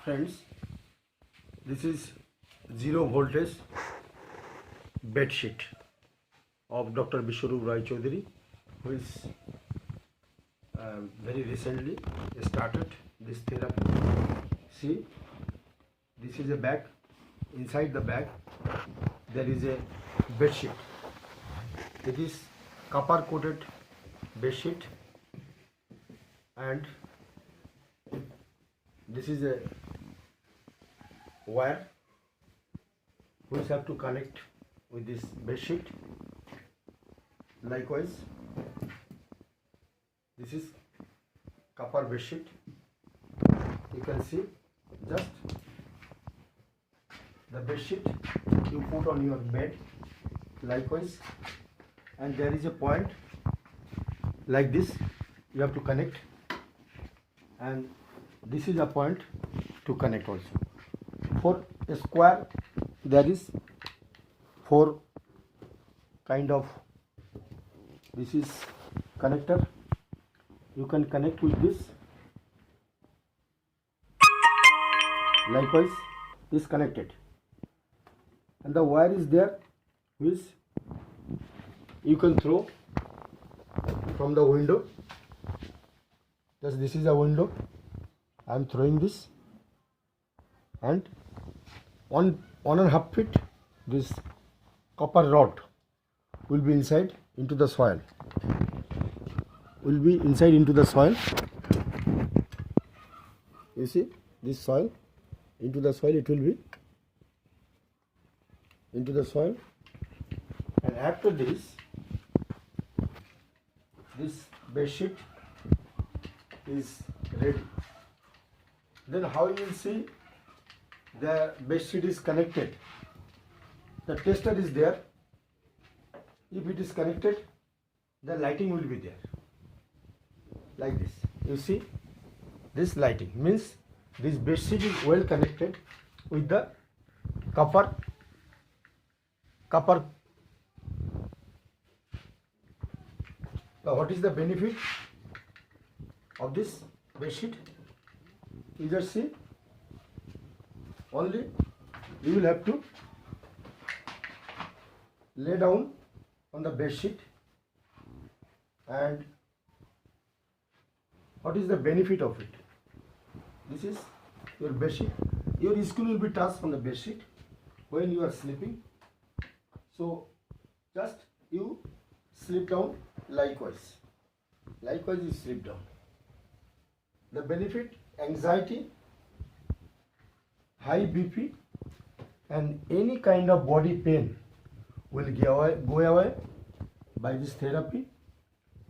Friends, this is zero voltage bed sheet of Dr. Bishwarup Rai Chaudhary, who is very recently started this therapy. See, this is a bag. Inside the bag there is a bed sheet. It is copper coated bed sheet, and this is a wire which have to connect with this bed sheet. Likewise, this is copper bed sheet. You can see just the bed sheet you put on your bed. Likewise, and there is a point like this you have to connect, and this is a point to connect also. For a square there is four kind of, this is connector. You can connect with this. Likewise, is connected, and the wire is there which you can throw from the window. Just this is a window. I am throwing this, and 1.5 feet this copper rod will be inside into the soil. Will be inside into the soil. You see this soil, into the soil it will be into the soil, and after this bed sheet is ready. Then how you will see the bed sheet is connected? The tester is there. If it is connected, the lighting will be there. Like this. You see, this lighting means this bed sheet is well connected with the copper. Now, what is the benefit of this bed sheet? You just see, only you will have to lay down on the bed sheet. And what is the benefit of it? This is your bed sheet. Your skin will be touched on the bed sheet when you are sleeping. So just you sleep down. Likewise you sleep down. The benefit: anxiety, high BP, and any kind of body pain will go away by this therapy.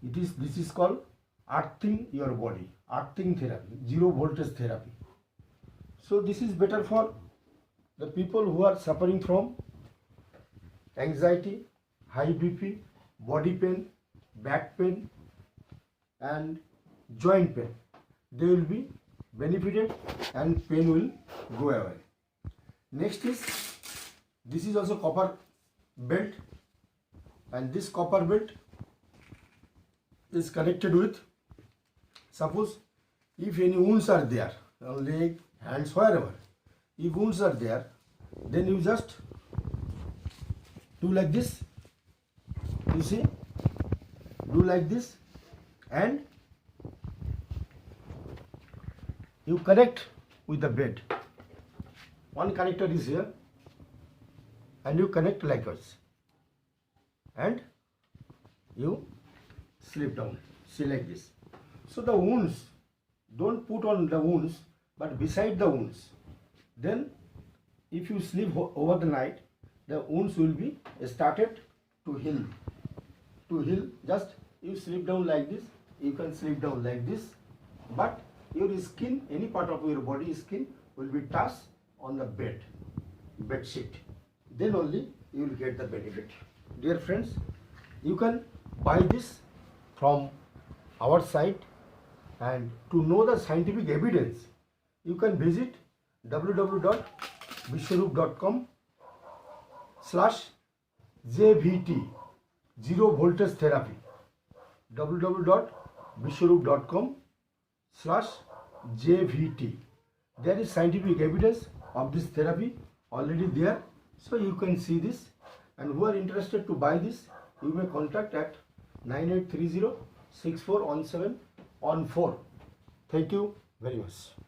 This is called earthing your body, earthing therapy, zero voltage therapy. So this is better for the people who are suffering from anxiety, high BP, body pain, back pain, and joint pain. They will be benefited and pain will go away. Next is, this is also copper belt, and this copper belt is connected with, suppose if any wounds are there, leg, hands, wherever, if wounds are there, then you just do like this. You see, do like this, and you connect with the bed. One connector is here, and you connect likewise, and you sleep down. See, like this. So the wounds, don't put on the wounds, but beside the wounds. Then if you sleep over the night, the wounds will be started to heal. Just you sleep down like this. You can sleep down like this, but your skin, any part of your body skin will be touched on the bed sheet. Then only you will get the benefit. Dear friends, you can buy this from our site, and to know the scientific evidence, you can visit www.bishwarup.com/JVT, zero voltage therapy. www.bishwarup.com/JVT. There is scientific evidence of this therapy already there. So you can see this, and who are interested to buy this, you may contact at 9830 641714. Thank you very much.